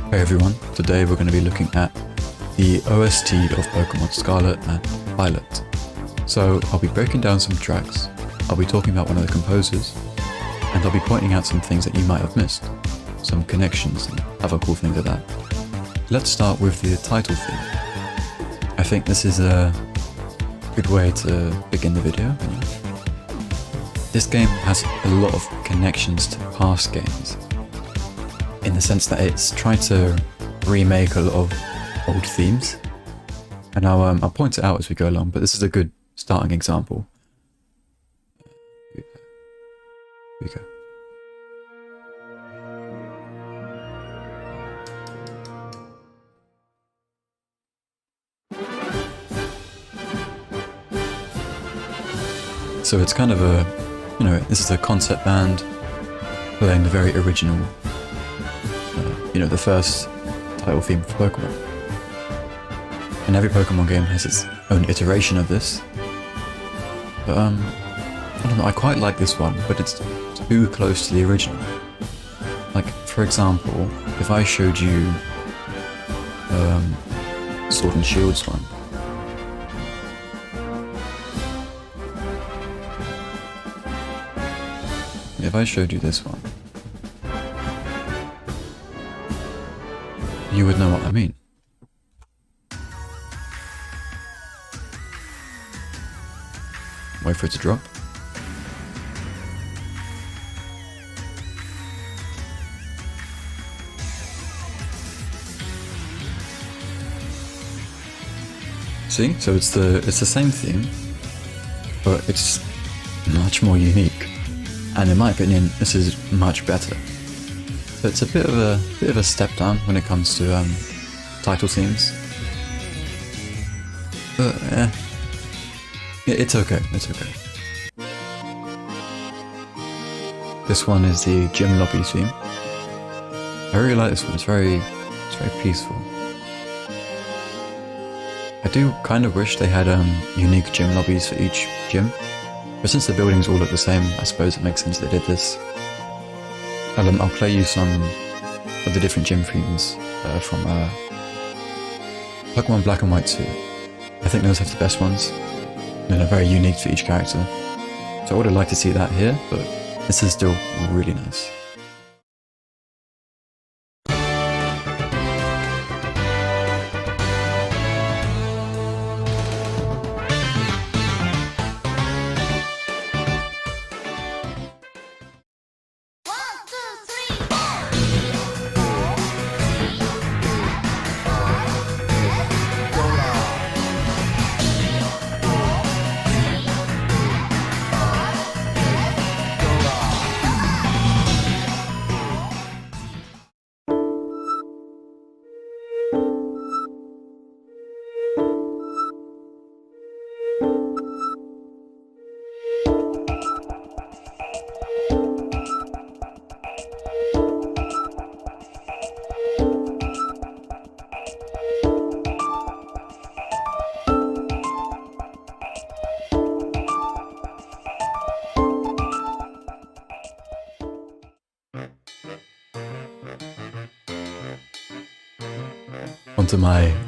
Hey everyone, today we're going to be looking at the OST of Pokemon Scarlet and Violet. So I'll be breaking down some tracks, I'll be talking about one of the composers, and I'll be pointing out some things that you might have missed, some connections and other cool things like that. Let's start with the title theme. I think this is a good way to begin the video. This game has a lot of connections to past games, in the sense that it's trying to remake a lot of old themes. And I'll point it out as we go along, but this is a good starting example. Here we go. So it's kind of a, this is a concept band playing the very original, the first title theme for Pokemon. And every Pokemon game has its own iteration of this. But I don't know, I quite like this one, but it's too close to the original. Like, for example, if I showed you Sword and Shield's one. If I showed you this one, you would know what I mean. Wait for it to drop. See? So it's the same theme, but it's much more unique. And in my opinion, this is much better. So it's a bit of a step down when it comes to title themes. But it's okay. It's okay. This one is the gym lobby theme. I really like this one. It's very peaceful. I do kind of wish they had unique gym lobbies for each gym. But since the buildings all look the same, I suppose it makes sense they did this. I'll play you some of the different gym themes from Pokemon Black and White 2. I think those have the best ones, and they're very unique to each character. So I would have liked to see that here, but this is still really nice.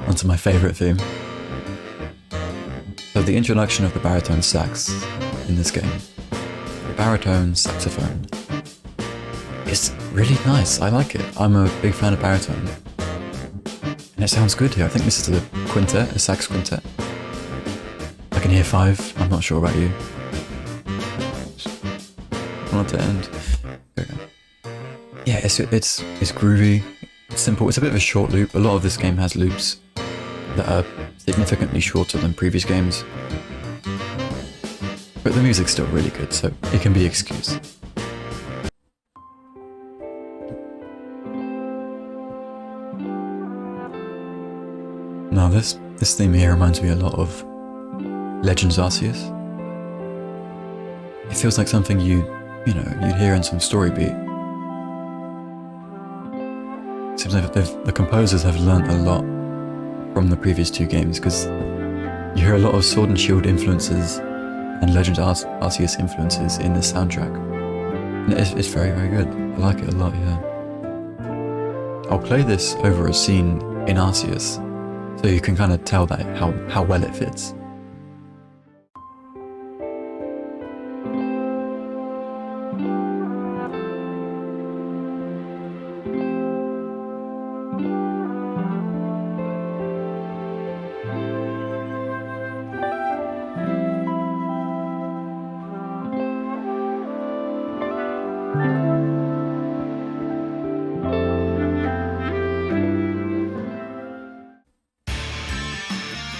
Onto my favourite theme. So the introduction of the baritone sax in this game. The baritone saxophone is really nice. I like it. I'm a big fan of baritone. And it sounds good here. I think this is a quintet, a sax quintet. I can hear 5. I'm not sure about you. I want to end. Okay. Yeah, it's groovy. It's simple. It's a bit of a short loop. A lot of this game has loops that are significantly shorter than previous games. But the music's still really good, so it can be excused. Now this theme here reminds me a lot of Legends Arceus. It feels like something you'd hear in some story beat. Seems like the composers have learnt a lot from the previous 2 games, because you hear a lot of Sword and Shield influences and Legend Arceus influences in this soundtrack. And it's very, very good. I like it a lot, yeah. I'll play this over a scene in Arceus, so you can kind of tell that how well it fits.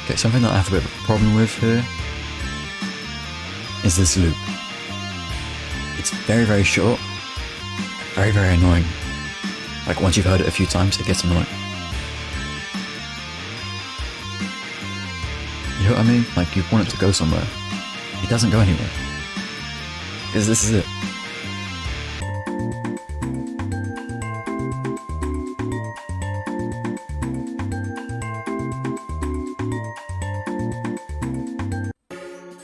Okay, something that I have a bit of a problem with here is this loop. It's very, very short, very, very annoying. Like once you've heard it a few times, it gets annoying. You know what I mean? Like you want it to go somewhere. It doesn't go anywhere. Because this is it.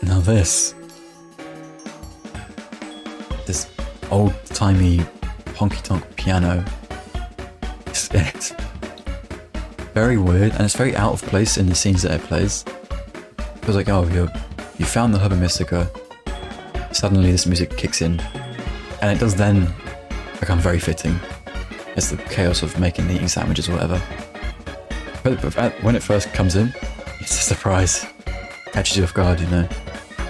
Now this old-timey honky-tonk piano, it's very weird and it's very out of place in the scenes that it plays. It feels like, oh, you found the Herba Mystica, suddenly this music kicks in, and it does then become very fitting. It's the chaos of making the eating sandwiches or whatever. But when it first comes in, it's a surprise. Catches you off guard, you know.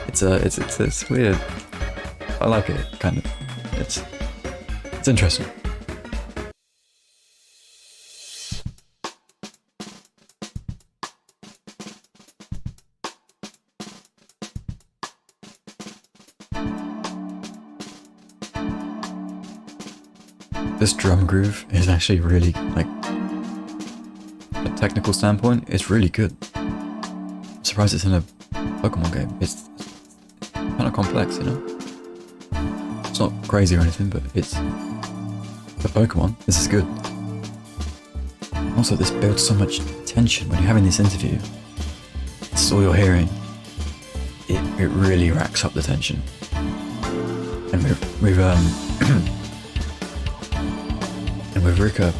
It's weird. I like it, kind of. It's interesting. This drum groove is actually really, like, from a technical standpoint, it's really good. I'm surprised it's in a Pokemon game. It's kind of complex, you know? It's not crazy or anything, but it's... for Pokemon, this is good. Also, this builds so much tension when you're having this interview. It's all you're hearing. It really racks up the tension. And we've and with Rika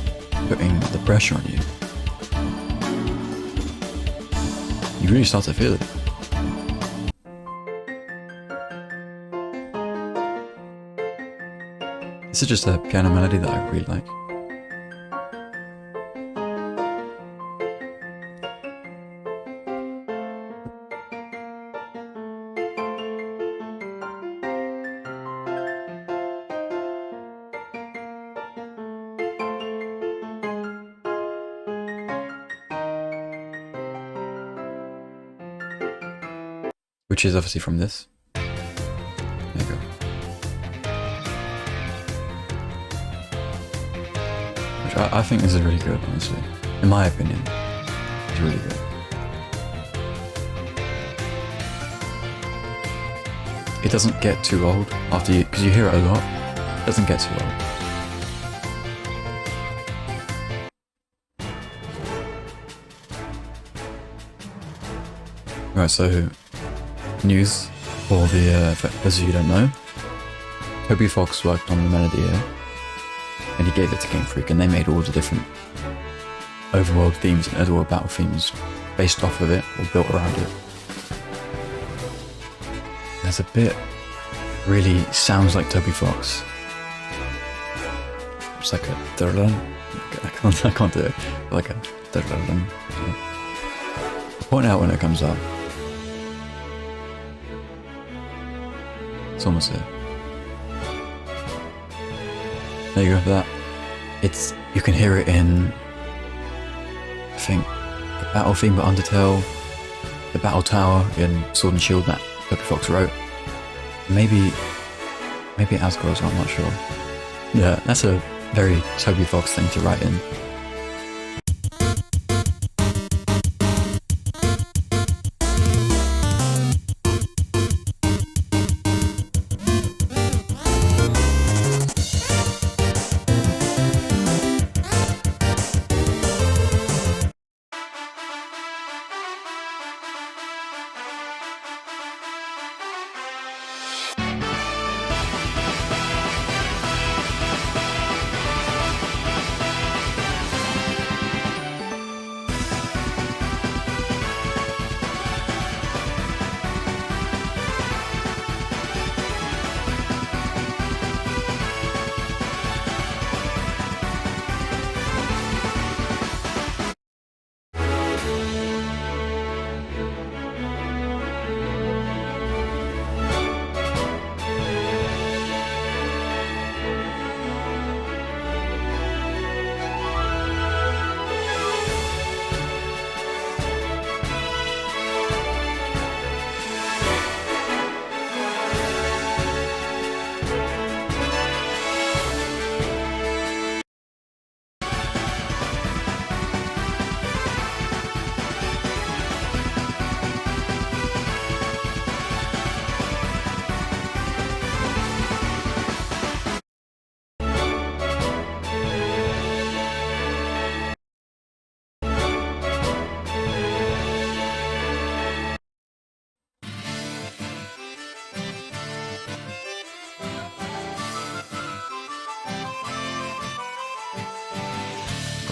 putting the pressure on you, you really start to feel it. This is just a piano melody that I really like. Which is obviously from this. There you go. Which I think this is really good, honestly. In my opinion, it's really good. It doesn't get too old after you, because you hear it a lot. It doesn't get too old. Right, so news for for those of you who don't know, Toby Fox worked on the melody here, and he gave it to Game Freak, and they made all the different overworld themes and overworld battle themes based off of it or built around it. There's a bit really sounds like Toby Fox. It's like a I can't do it. Like a point out when it comes up. It's almost there. There you go for that. You can hear it in, I think, the battle theme by Undertale, the battle tower in Sword and Shield that Toby Fox wrote. Maybe Asgore as well, I'm not sure. Yeah, that's a very Toby Fox thing to write in.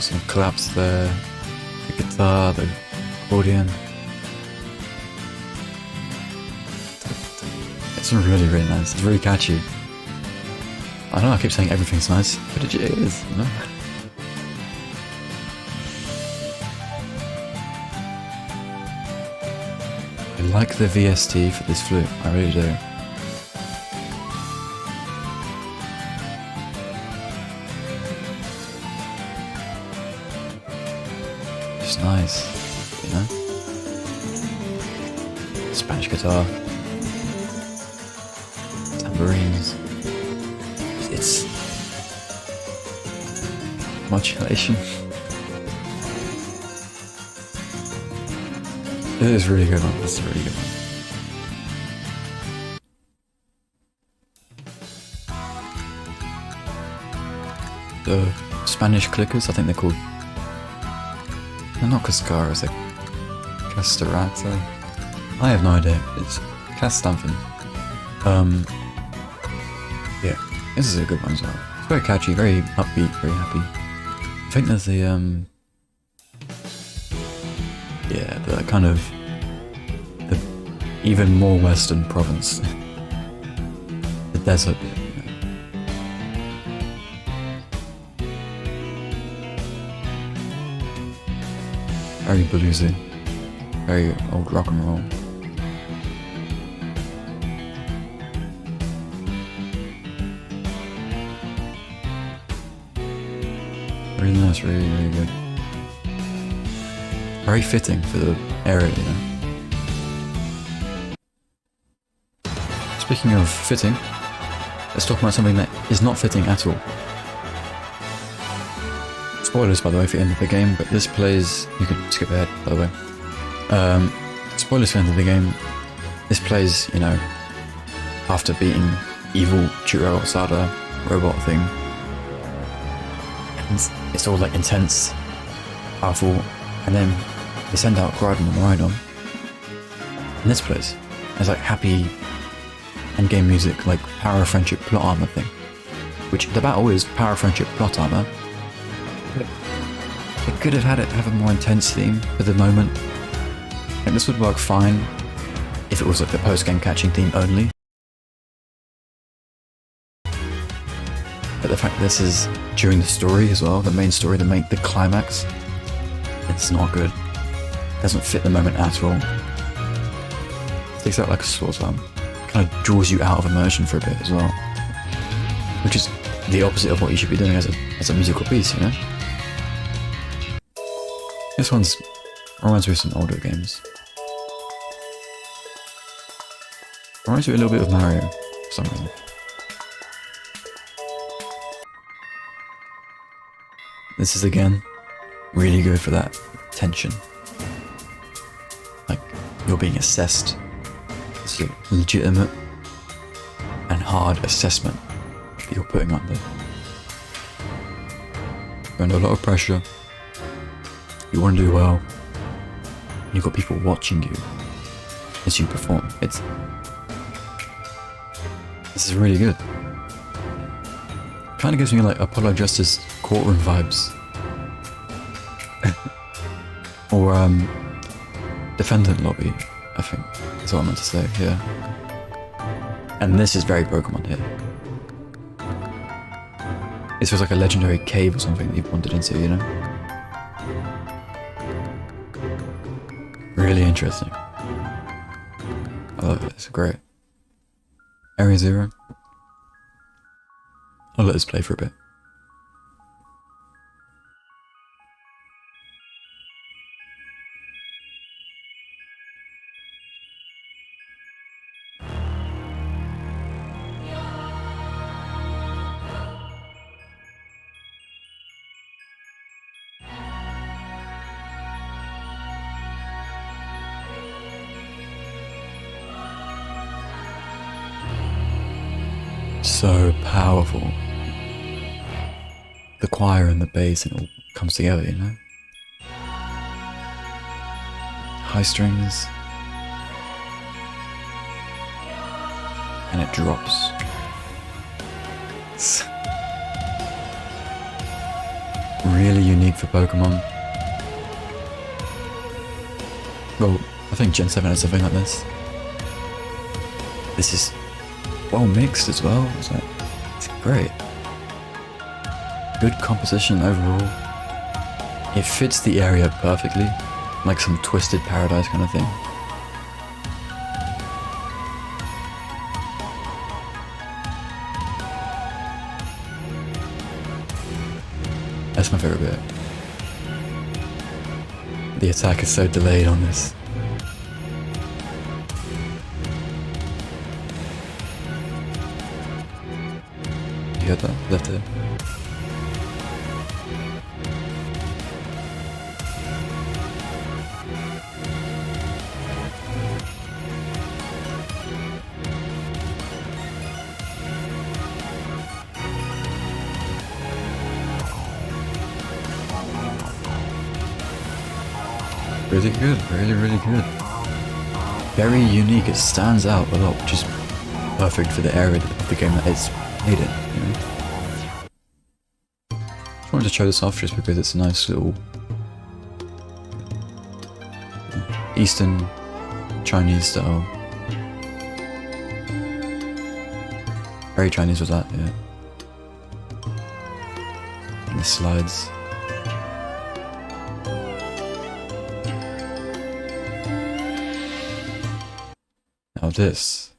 got some claps there, the guitar, the accordion. It's really, really nice. It's really catchy. I know I keep saying everything's nice, but it is, you know? I like the VST for this flute, I really do. It's nice, you know? Spanish guitar. Tambourines. It's modulation. It is a really good one. That's a really good one. The Spanish clickers, I think they're called. They're not Cascarrafa, they're Cascarrafa. I have no idea. It's something. Yeah, this is a good one as well. It's very catchy, very upbeat, very happy. I think there's the yeah, the kind of the even more western province, the desert bit. You know. Very bluesy, very old rock and roll. Really nice, really, really good. Very fitting for the area, you know. Speaking of fitting, let's talk about something that is not fitting at all. Spoilers, by the way, for the end of the game, but this plays... You can skip ahead, by the way. Spoilers for the end of the game. This plays, you know, after beating evil Churro Osada robot thing. And it's all like intense, powerful, and then they send out Koraidon and Miraidon. And this place is like happy endgame music, like power, friendship, plot armor thing. Which the battle is power, friendship, plot armor. They could have had it have a more intense theme for the moment. And this would work fine if it was like the post-game catching theme only. But the fact that this is during the story as well, the main story, the climax, it's not good. It doesn't fit the moment at all. It takes out like a sore thumb. Kind of draws you out of immersion for a bit as well. Which is the opposite of what you should be doing as a musical piece, you know? This one's reminds me of some older games. Reminds me a little bit of Mario for some reason. This is again really good for that tension. Like you're being assessed. It's a legitimate and hard assessment that you're putting under. You're under a lot of pressure. You want to do well. And you've got people watching you as you perform. This is really good. Kind of gives me like apologise courtroom vibes. Or defendant lobby, I think is what I meant to say here. And this is very Pokemon here. This was like a legendary cave or something that you've wandered into, you know? Really interesting. I love it, it's great. Area 0. I'll let this play for a bit. So powerful. The choir and the bass, and it all comes together, you know? High strings. And it drops. It's really unique for Pokemon. Well, I think Gen 7 has something like this. This is well mixed as well. It's great. Good composition overall. It fits the area perfectly, like some Twisted Paradise kind of thing. That's my favorite bit. The attack is so delayed on this. You heard that? Left it. Really good, really good. Very unique, it stands out a lot, which is perfect for the area of the game that it's made in, you know? Just wanted to show this off just because it's a nice little Eastern Chinese style. Very Chinese with that, yeah. And the slides. Now this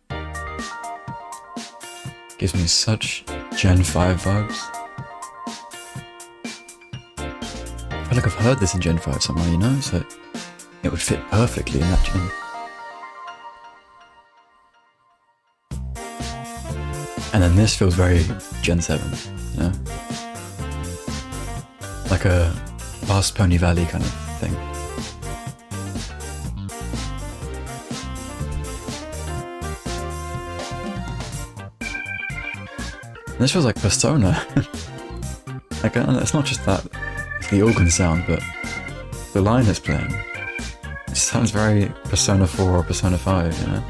gives me such Gen 5 vibes. I feel like I've heard this in Gen 5 somewhere, you know, so it would fit perfectly in that gen. And then this feels very Gen 7, you know? Like a Vast Pony Valley kind of thing. This feels like Persona. Like, it's not just that, it's the organ sound, but the line it's playing. It sounds very Persona 4 or Persona 5, you know?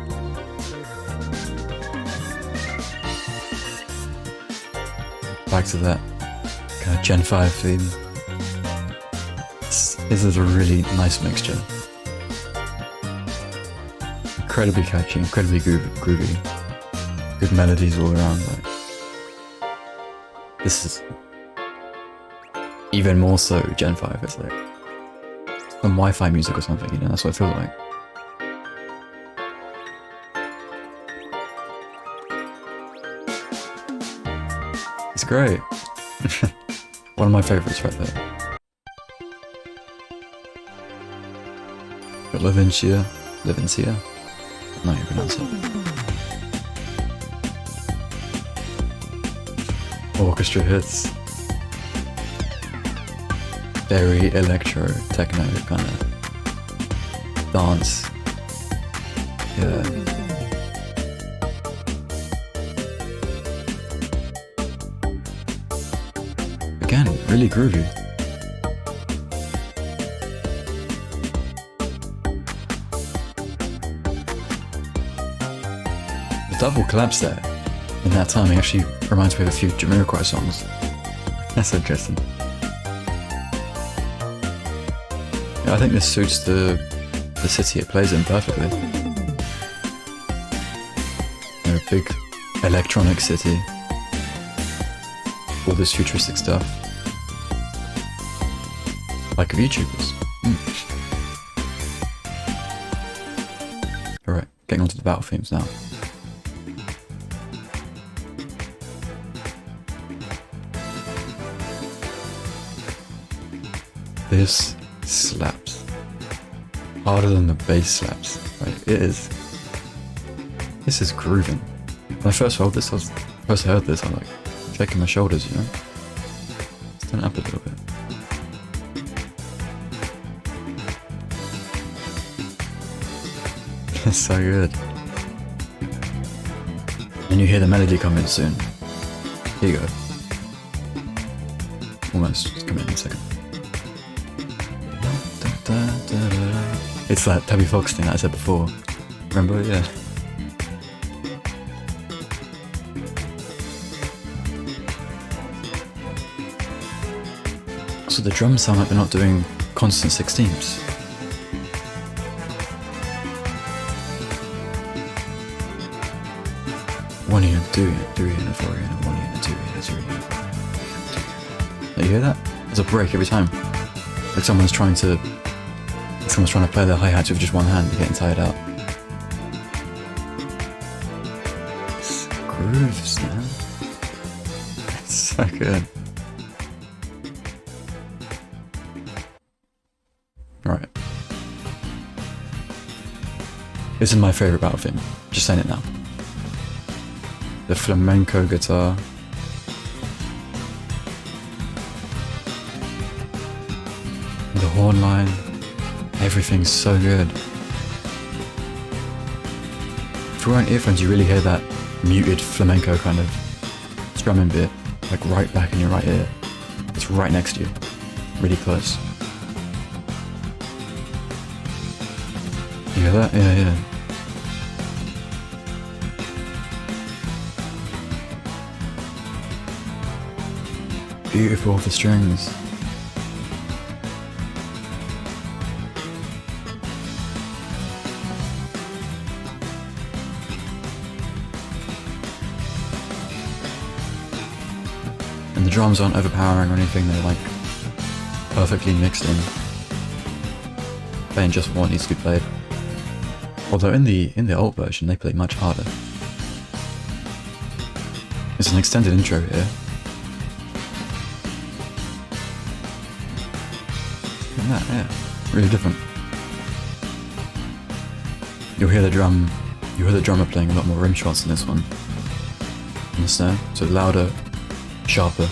Back to that kind of Gen 5 theme. This is a really nice mixture. Incredibly catchy, incredibly groovy. Good melodies all around, like. This is even more so Gen 5, it's like some Wi-Fi music or something, you know, that's what it feels like. It's great. One of my favourites right there. Got Levincia? I don't know how you pronounce it. Orchestra hits. Very electro, techno kind of dance. Yeah. Again, really groovy. The double collapse there. In that timing actually reminds me of a few Jamiroquai songs. That's interesting. Yeah, I think this suits the city it plays in perfectly. They're a big electronic city. All this futuristic stuff. Like VTubers. Alright, getting onto the battle themes now. This slaps. Harder than the bass slaps. Like, it is. This is grooving. When I first heard this, I was like shaking my shoulders, you know? Let's turn it up a little bit. It's so good. And you hear the melody come in soon. Here you go. Almost. It's coming in a second. It's that Toby Fox thing that I said before. Remember? Yeah. Also, the drums sound like they're not doing constant 16ths. One and a 2 and a 3 and a 4 and a 1 and a 2 and a 3 and a 4 and a 2. You hear that? There's a break every time. Like someone's trying to play their hi-hats with just one hand and getting tired out. It's grooves, man. It's so good. Right. This is my favourite battle theme. Just saying it now. The flamenco guitar. The horn line. Everything's so good. If you're wearing earphones, you really hear that muted flamenco kind of strumming bit, like right back in your right ear. It's right next to you. Really close. You hear that? Yeah, yeah. Beautiful with the strings. And the drums aren't overpowering or anything, they're like perfectly mixed in. Playing just what needs to be played. Although in the old version they play much harder. There's an extended intro here. And that, yeah, really different. You'll hear the drummer playing a lot more rim shots in this one. On the snare, so louder, sharper.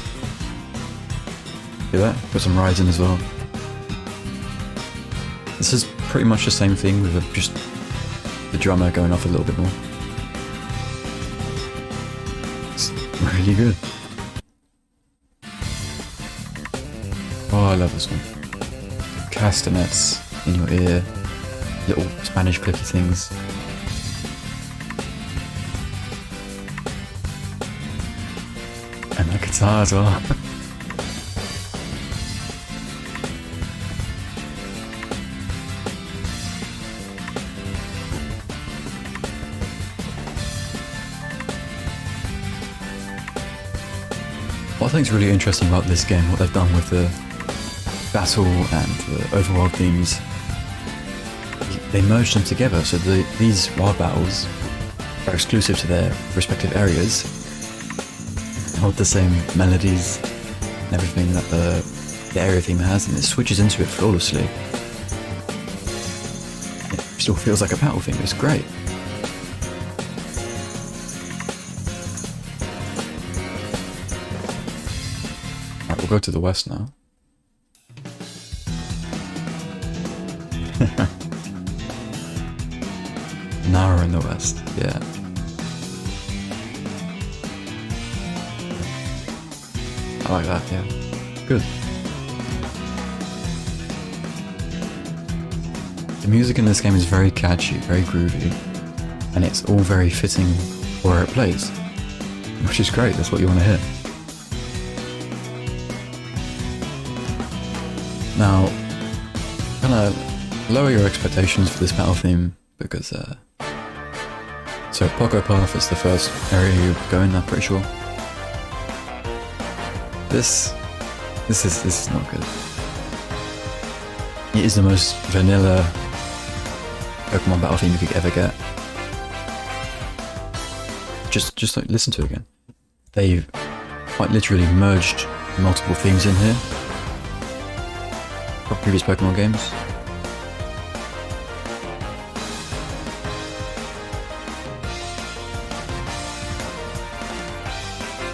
Hear that? Put some rides in as well. This is pretty much the same thing with just the drummer going off a little bit more. It's really good. Oh, I love this one. Castanets in your ear, little Spanish clicky things. And that guitar as well. What I think is really interesting about this game, what they've done with the battle and the overworld themes, they merged them together so these wild battles are exclusive to their respective areas, hold the same melodies and everything that the area theme has, and it switches into it flawlessly. It still feels like a battle theme, it's great. Right, we'll go to the west now. Now we're in the west, yeah. I like that, yeah. Good. The music in this game is very catchy, very groovy, and it's all very fitting where it plays, which is great, that's what you want to hear. Now, kind of lower your expectations for this battle theme, because so Poco Path is the first area you go in, I'm pretty sure. This is not good. It is the most vanilla Pokemon battle theme you could ever get. Just like, listen to it again. They've quite literally merged multiple themes in here from previous Pokemon games.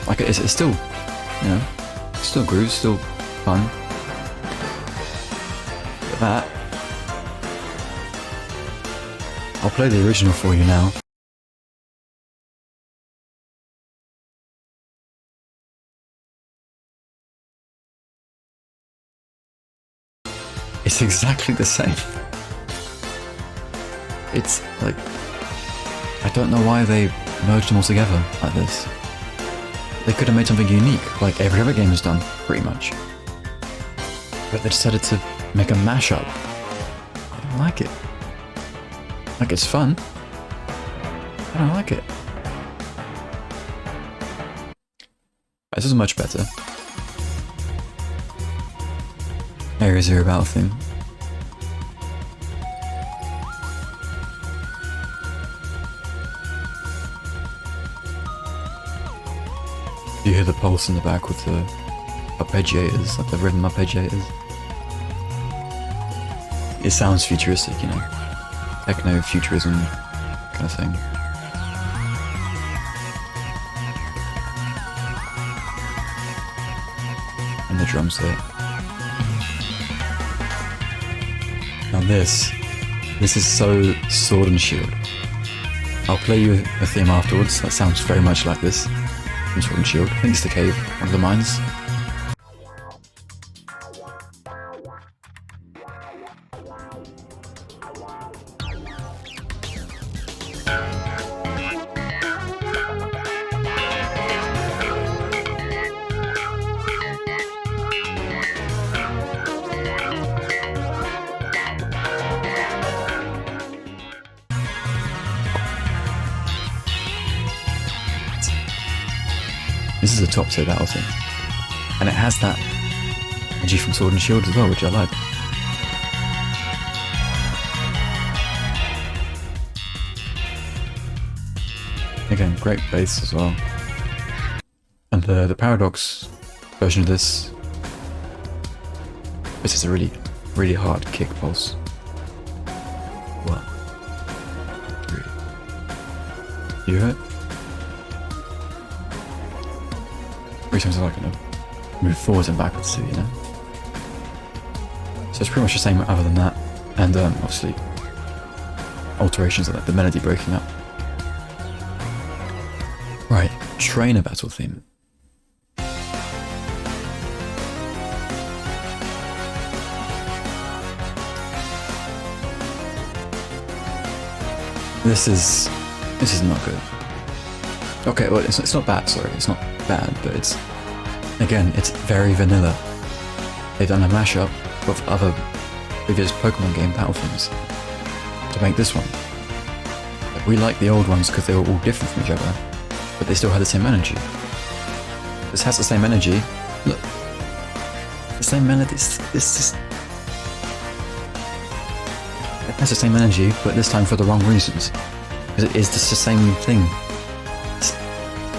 Like it's still, you know, still grooves, still fun. But that, I'll play the original for you now. It's exactly the same. It's like, I don't know why they merged them all together like this. They could have made something unique, like every other game has done, pretty much. But they decided to make a mashup. I don't like it. Like, it's fun. I don't like it. This is much better. Area 0 Battle Theme. You hear the pulse in the back with the arpeggiators, like the rhythm arpeggiators. It sounds futuristic, you know, techno futurism kind of thing. And the drums there. Now this is so Sword and Shield. I'll play you a theme afterwards that sounds very much like this from Sword and Shield. I think it's the cave, one of the mines. This is a top tier battle theme. And it has that energy from Sword and Shield as well, which I like. Again, great bass as well. And the Paradox version of this is a really, really hard kick pulse. What? Really? You hear it? Every time I kind of move forwards and backwards too, you know? So it's pretty much the same other than that. And obviously alterations like the melody breaking up. Right, Trainer Battle Theme. This is not good. Okay, well it's not bad, sorry, it's not bad, but it's very vanilla. They've done a mashup of other previous Pokemon game battle themes to make this one. Like, we like the old ones because they were all different from each other, but they still had the same energy. This has the same energy. Look, the same melody. It has the same energy, but this time for the wrong reasons. Because it is just the same thing.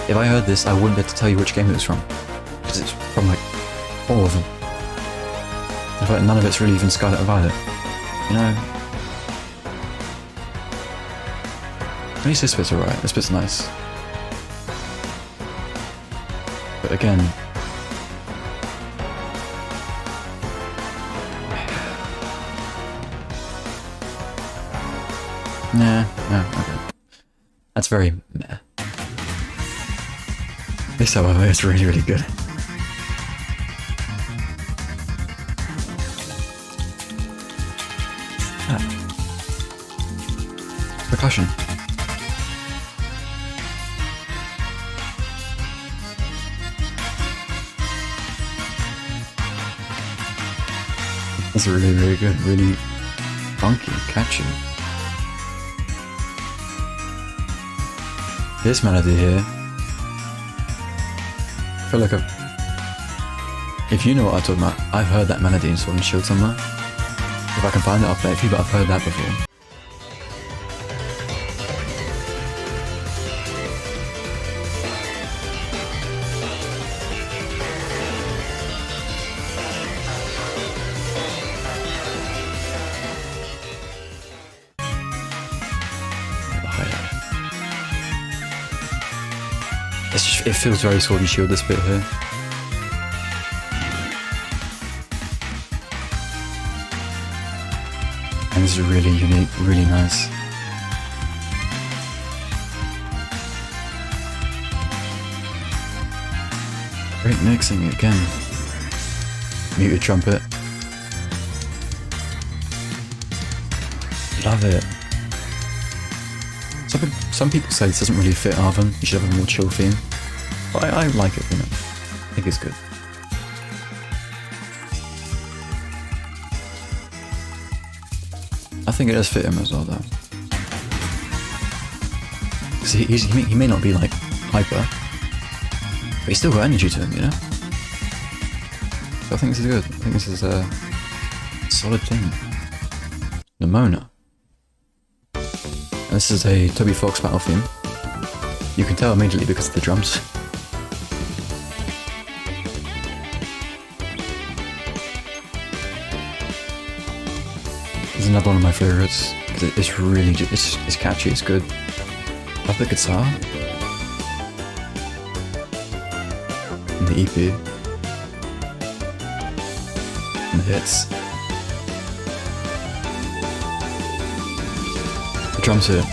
If I heard this, I wouldn't be able to tell you which game it was from. Because it's from like all of them. In fact, none of it's really even Scarlet or Violet. You know? At least this bit's alright. This bit's nice. But again... Nah, no, okay. That's very meh. This, however, is really, really good. Percussion. That's really, really good. Really funky, catchy. This melody here, I feel like if you know what I'm talking about, I've heard that melody in Sword and Shield somewhere. If I can find it, I'll play it for you, but I've heard that before. It feels very Sword and Shield, this bit here. And this is really unique, really nice. Great mixing again. Muted trumpet. Love it. Some people say this doesn't really fit Arven, you should have a more chill theme. But I like it, you know. I think it's good. I think it does fit him as well, though. Because he may not be, like, hyper, but he's still got energy to him, you know? So I think this is good. I think this is a solid theme. Nemona. And this is a Toby Fox battle theme. You can tell immediately because of the drums. This is another one of my favourites because it's really it's catchy. It's good. I love the guitar and the EP and the hits. The drums here.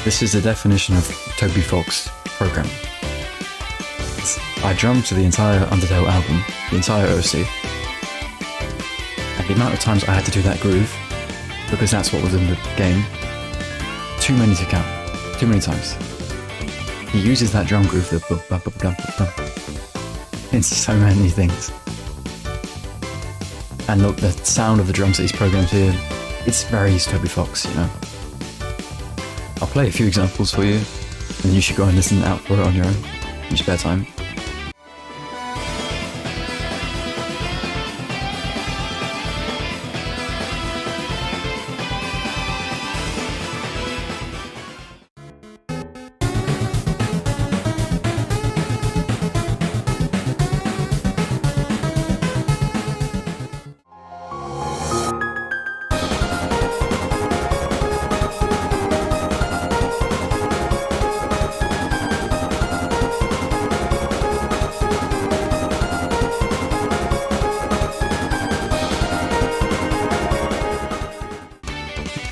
This is the definition of Toby Fox programming. I drummed to the entire Undertale album, the entire OC. And the amount of times I had to do that groove, because that's what was in the game, too many to count. Too many times. He uses that drum groove, in so many things. And look, the sound of the drums that he's programmed here, it's very Toby Fox, you know. I'll play a few examples for you, and you should go and listen out for it on your own, in your spare time.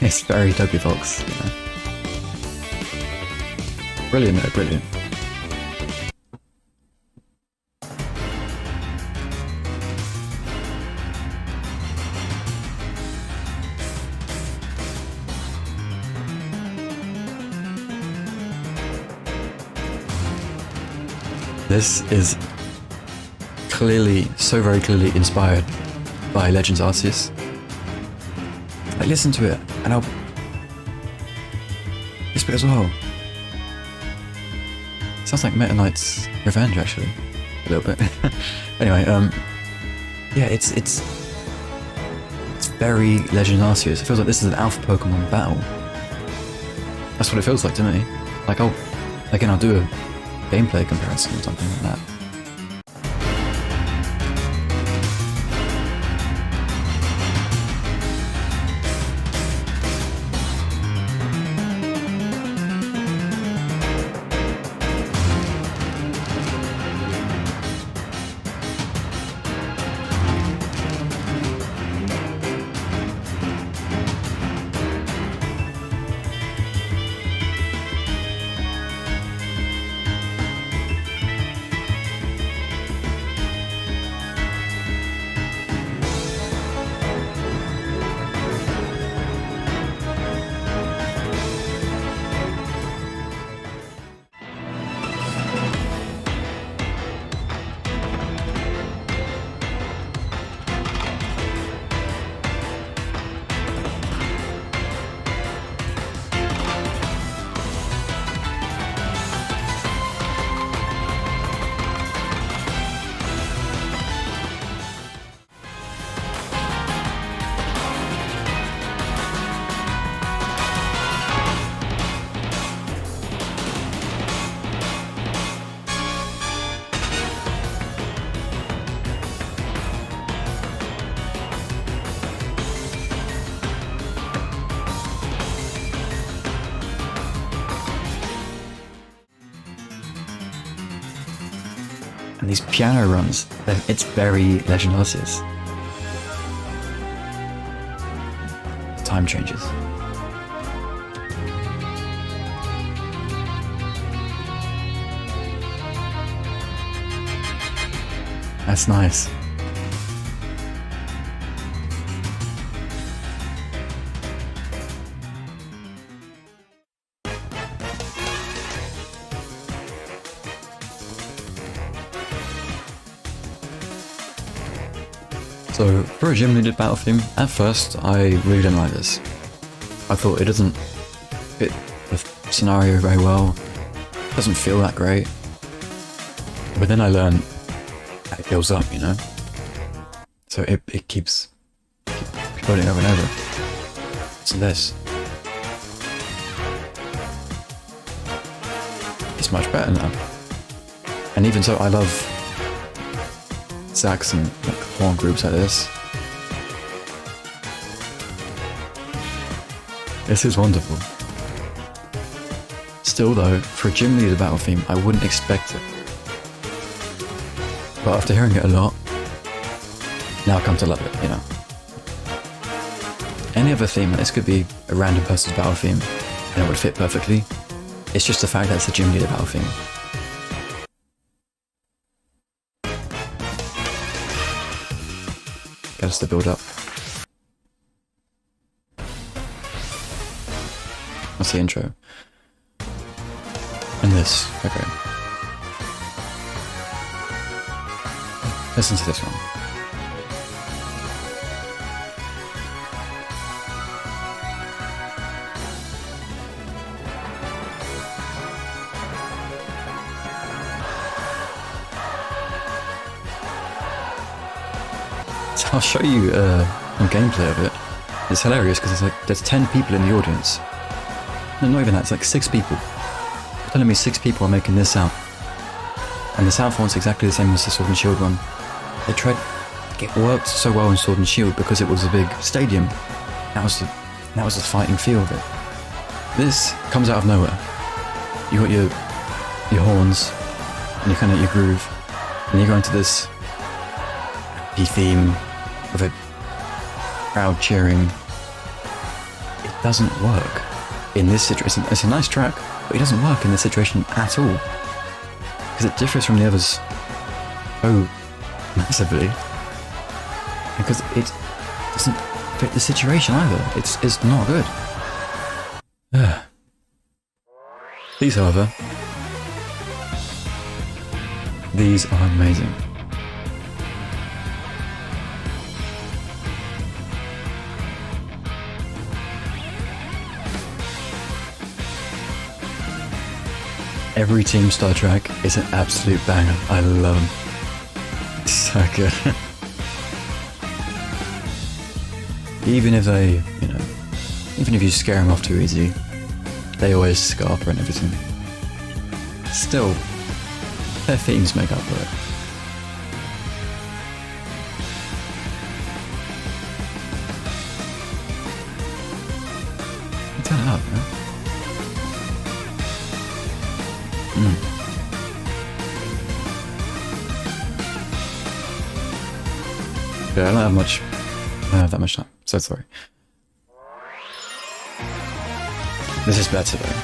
It's very Toby Fox, you know. Brilliant though, brilliant. This is clearly, so very clearly inspired by Legends Arceus. Like, listen to it, and I'll... This bit as well. Sounds like Meta Knight's Revenge, actually. A little bit. Anyway, yeah, it's very Legend Arceus. It feels like this is an alpha Pokemon battle. That's what it feels like to me. Like, I'll do a gameplay comparison or something like that. And these piano runs, it's very Legend Arceus. Time changes. That's nice. So, for a gym leader battle theme, at first I really didn't like this. I thought it doesn't fit the scenario very well, it doesn't feel that great. But then I learned that it builds up, you know? So it keeps building over and over. So this. It's much better now. And even so, I love sax and like horn groups like this. This is wonderful. Still though, for a gym leader battle theme, I wouldn't expect it. But after hearing it a lot, now I come to love it, you know. Any other theme, this could be a random person's battle theme, and it would fit perfectly. It's just the fact that it's a gym leader battle theme. Get us to build up. That's the intro. And this, okay. Listen to this one. So I'll show you some gameplay of it. It's hilarious because there's 10 people in the audience. No, not even that, it's like 6 people. You're telling me 6 people are making this sound. And the sound font's exactly the same as the Sword and Shield one. They tried, it worked so well in Sword and Shield because it was a big stadium. That was the fighting feel of it. This comes out of nowhere. You got your horns, and you kind of your groove, and you go into this happy theme with a crowd cheering. It doesn't work in this situation. It's a nice track, but it doesn't work in this situation at all because it differs from the others so massively. Because it doesn't fit the situation either. It's not good. These, however, these are amazing. Every Team Star track is an absolute banger. I love them. It's so good. Even if they, you know, even if you scare them off too easy, they always scarper and everything. Still, their themes make up for it. Turn it up, man. Yeah, I don't have much. I don't have that much time. So sorry. This is better though.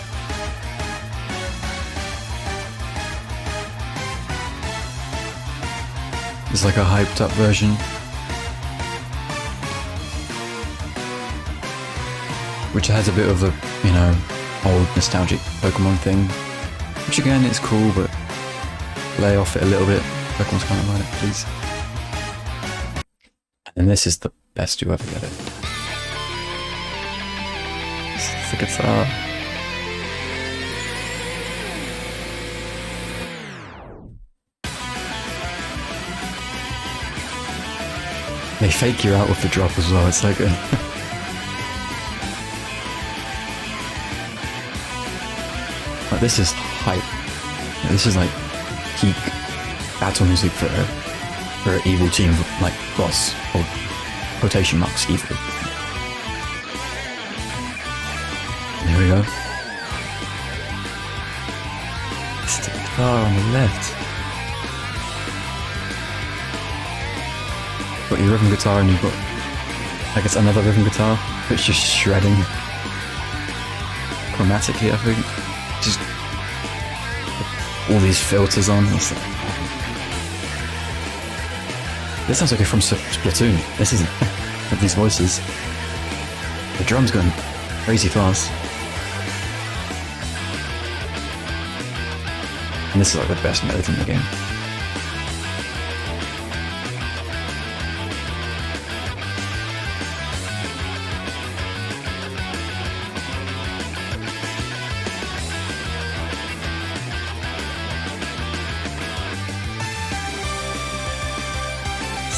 It's like a hyped up version. Which has a bit of a, you know, old nostalgic Pokemon thing. Which again is cool, but lay off it a little bit. Pokemon's kind of like it, please. And this is the best you ever get it. It's the guitar. They fake you out with the drop as well, it's so good. Like, this is hype. Yeah, this is like peak battle music for an evil team, like boss, or quotation marks, evil. There we go. It's the guitar on the left. Got your rhythm guitar and you've got, I guess, another rhythm guitar, which is shredding. Chromatically, I think. Just all these filters on. Like, this sounds like it's from Splatoon. This isn't. With these voices. The drum's going crazy fast. And this is like the best melody in the game.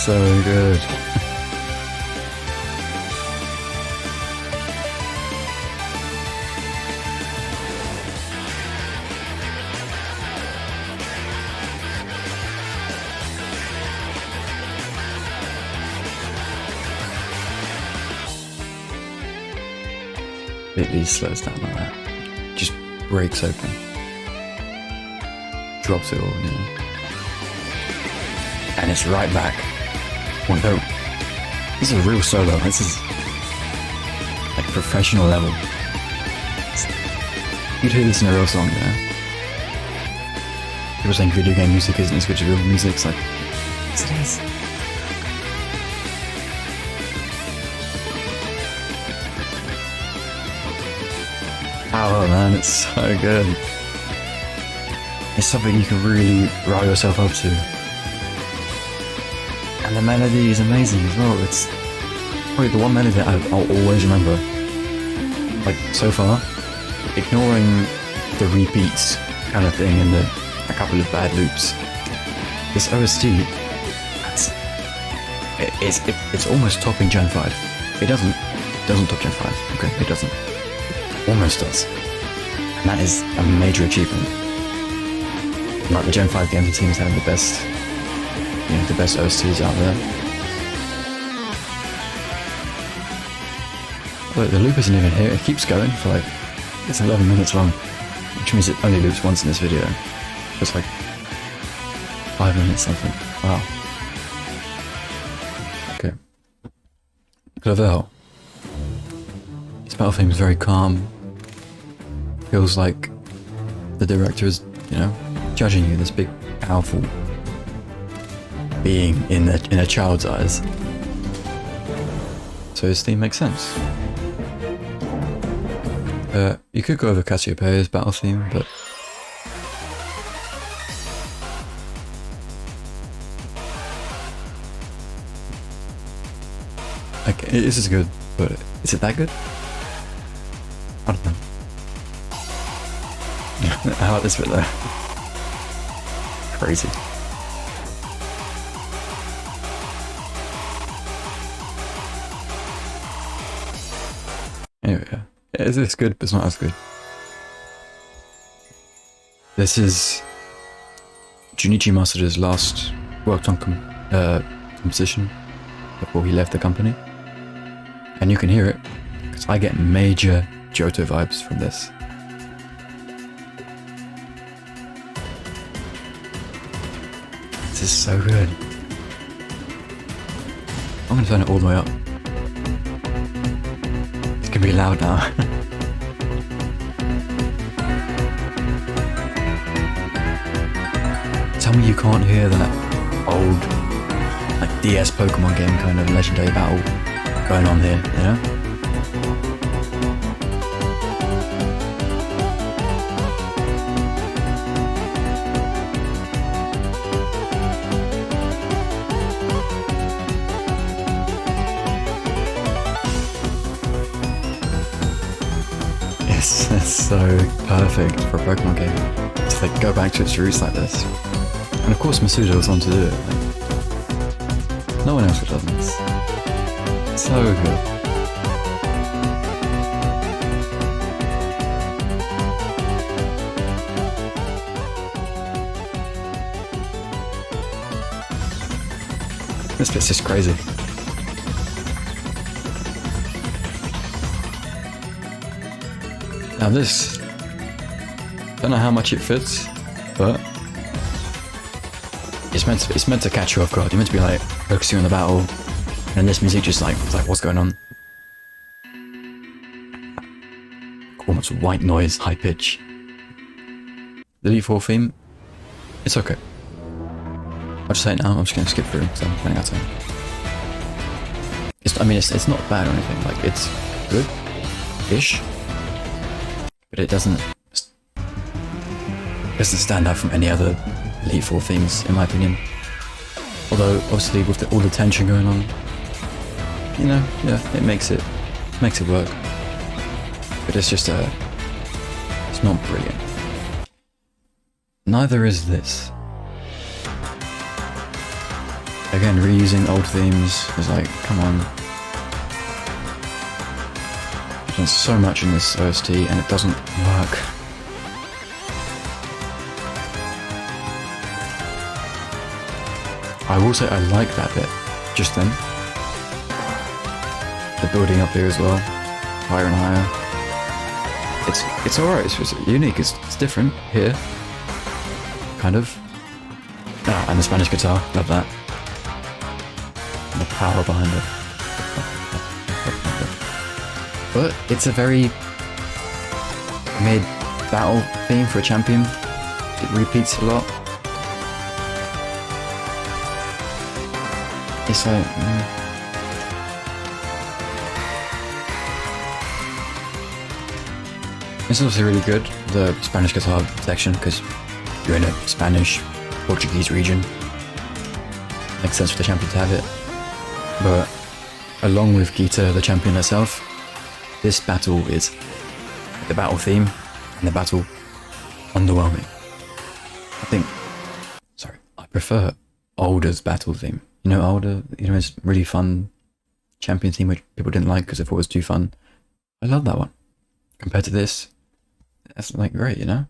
so good. It at least slows down like that. Just breaks open. Drops it all, you know. And it's right back. Well, no. This is a real solo. This is like professional level. You'd hear this in a real song, you know? People saying video game music isn't as good as real music. It's like, yes, it is. Oh man, it's so good. It's something you can really rile yourself up to. And the melody is amazing as well. It's probably the one melody that I'll always remember. Like, so far, ignoring the repeats kind of thing and a couple of bad loops. This OST, it's almost topping Gen 5. It doesn't top Gen 5, okay, it doesn't. Almost does. And that is a major achievement. Like the Gen 5 games team is having the best, you know, the best OSTs out there. Look, the loop isn't even here. It keeps going for like, it's 11 minutes long, which means it only loops once in this video. It's like 5 minutes something. Wow. Okay. Clavel. This battle theme is very calm. Feels like the director is, you know, judging you, this big, powerful being in a child's eyes. So his theme makes sense. You could go over Cassiopeia's battle theme, but okay, this is good, but is it that good? I don't know. How about this bit though? Crazy. Anyway, yeah. It's good, but it's not as good. This is Junichi Masuda's last worked on composition before he left the company. And you can hear it, because I get major Johto vibes from this. This is so good. I'm gonna turn it all the way up. It's gonna be loud now. Tell me you can't hear that old, like DS Pokemon game kind of legendary battle going on here, you know? It's so perfect for a Pokemon game to like go back to its roots like this. And of course Masuda was on to do it. Like, no one else could have done this. So good. This bit's just crazy. Now this, don't know how much it fits, but it's meant to catch you off guard. You're meant to be like focusing on the battle, and this music just like, it's like, what's going on? Almost white noise, high pitch. The Elite Four theme, it's okay. I'll just say it now. I'm just gonna skip through because I'm running out of time. It's not bad or anything. Like, it's good-ish. But it doesn't stand out from any other Elite Four themes, in my opinion. Although, obviously, with all the tension going on, you know, yeah, it makes it work. But it's just it's not brilliant. Neither is this. Again, reusing old themes is like, come on. I've done so much in this OST and it doesn't work. I will say I like that bit, just then. The building up here as well, higher and higher. It's alright, it's unique, it's different here. Kind of. Ah, and the Spanish guitar, love that. And the power behind it. But it's a very mid battle theme for a champion. It repeats a lot. It's like... It's also really good, the Spanish guitar section, because you're in a Spanish, Portuguese region. Makes sense for the champion to have it. But along with Geeta, the champion herself, this battle is the battle theme and the battle underwhelming. I prefer Older's battle theme. You know, Older, it's really fun champion theme which people didn't like because they thought it was too fun. I love that one. Compared to this, that's like great, you know?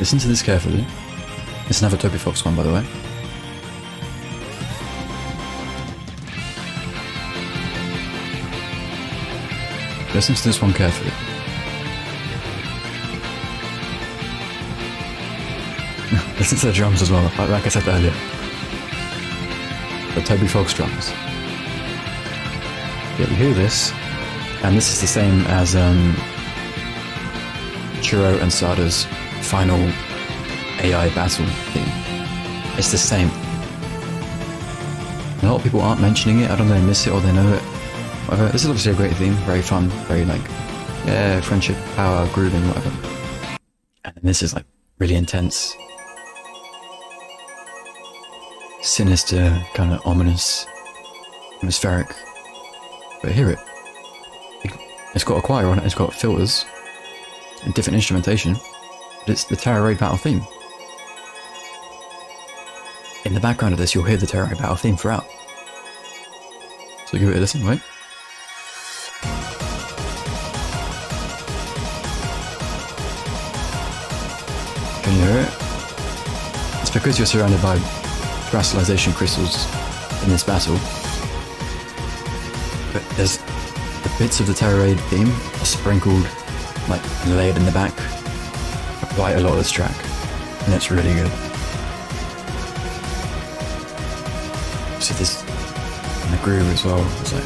Listen to this carefully. It's another Toby Fox one, by the way. Listen to this one carefully. Listen to the drums as well, like I said earlier. The Toby Fox drums. Yeah, you hear this, and this is the same as Churro and Sada's final AI battle theme. It's the same. A lot of people aren't mentioning it. I don't know, they miss it or they know it. Whatever. This is obviously a great theme, very fun, very like, yeah, friendship, power, grooving, whatever. And then this is like really intense, sinister, kind of ominous, atmospheric. But hear it. It's got a choir on it, it's got filters, and different instrumentation. But it's the Tera Battle Theme. In the background of this, you'll hear the Tera Battle Theme throughout. So give it a listen, wait. Can you hear it? It's because you're surrounded by crystallization crystals in this battle. But there's the bits of the Tera theme are sprinkled, like layered in the back. Quite a lot of this track, and it's really good. See this in the groove as well. It's like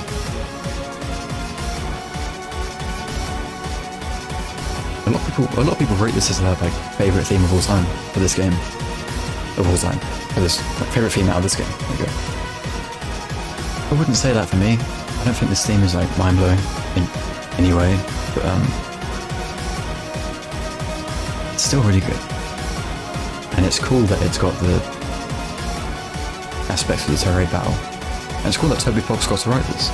a lot of people rate this as their like favorite theme of all time for this game. For this favorite theme out of this game. There you go. I wouldn't say that for me. I don't think this theme is like mind blowing in any way, but it's still really good. And it's cool that it's got the aspects of the Tera battle. And it's cool that Toby Fox got to write this.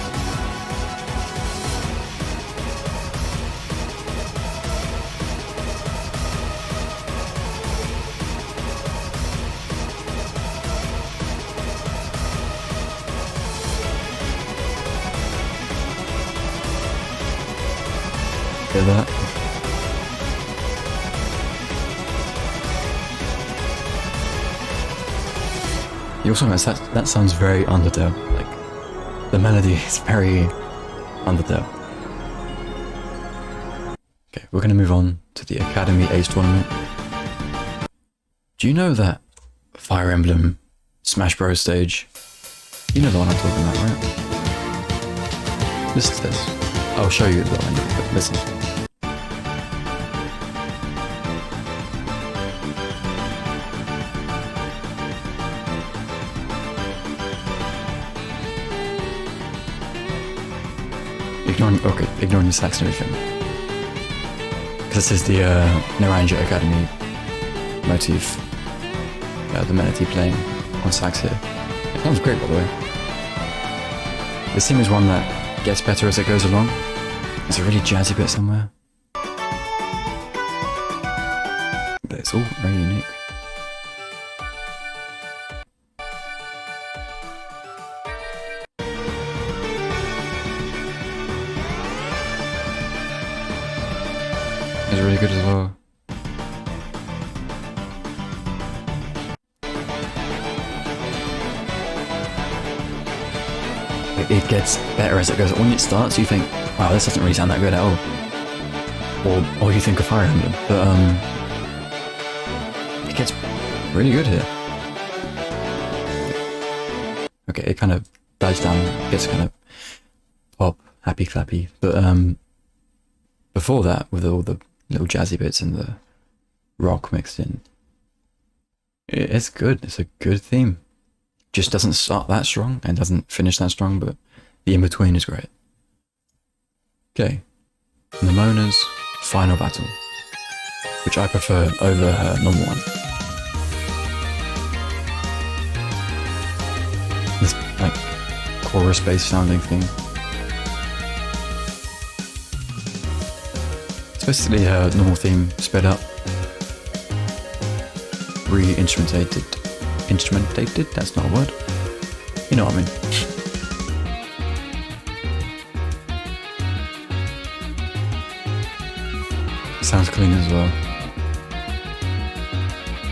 Hear that? You also notice that sounds very Undertale. Like, the melody is very Undertale. Okay, we're gonna move on to the Academy Ace Tournament. Do you know that Fire Emblem Smash Bros stage? You know the one I'm talking about, right? Listen to this. I'll show you the one, but listen. Ignoring the sax and everything. This is the Naranja Academy motif. The Menity playing on sax here. It sounds great, by the way. This theme is one that gets better as it goes along. There's a really jazzy bit somewhere. But it's all very unique. It's really good as well. It gets better as it goes. When it starts, you think, wow, this doesn't really sound that good at all. Or you think of Fire Emblem. But it gets really good here. Okay, it kind of dies down, gets kind of pop, happy clappy. But before that, with all the little jazzy bits and the rock mixed in, it's good. It's a good theme. Just doesn't start that strong and doesn't finish that strong, but the in-between is great. Okay, Nemona's final battle, which I prefer over her normal one. This like chorus-based sounding thing. It's basically her normal theme sped up, re-instrumentated. Instrumentated? That's not a word. You know what I mean. Sounds clean as well.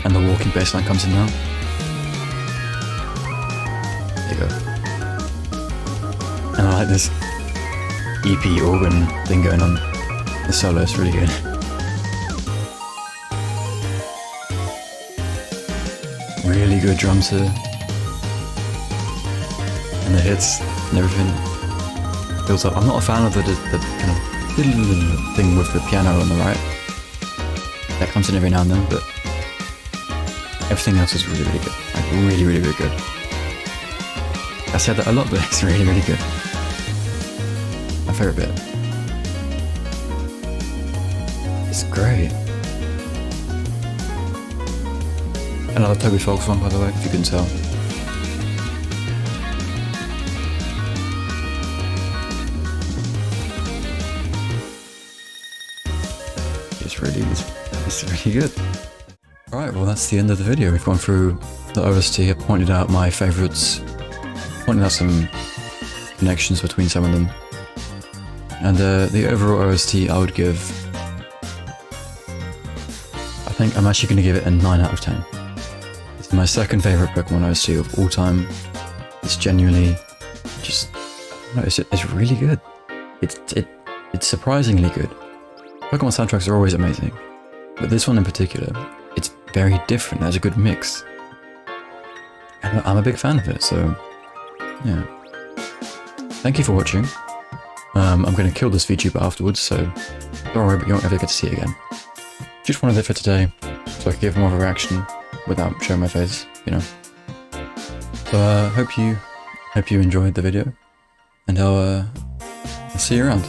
And the walking bass line comes in now. There you go. And I like this EP organ thing going on. The solo is really good. Really good drums here. And the hits and everything builds up. I'm not a fan of the kind of thing with the piano on the right. That comes in every now and then, but everything else is really, really good. Like really, really, really good. I said that a lot, but it's really, really good. My favourite bit. It's great. Another Toby Fox one, by the way, if you couldn't tell. It's really good. Alright, well that's the end of the video. We've gone through the OST, I pointed out my favourites, pointed out some connections between some of them. And the overall OST I would give, I think I'm actually going to give it a 9 out of 10. It's my second favourite Pokemon OST of all time. It's genuinely just, no, it's really good. It's surprisingly good. Pokemon soundtracks are always amazing, but this one in particular, it's very different. There's a good mix. And I'm a big fan of it, so yeah. Thank you for watching. I'm going to kill this VTuber afterwards, so don't worry, but you won't ever get to see it again. Just wanted it for today, so I could give more of a reaction without showing my face, you know. So hope you enjoyed the video, and I'll see you around.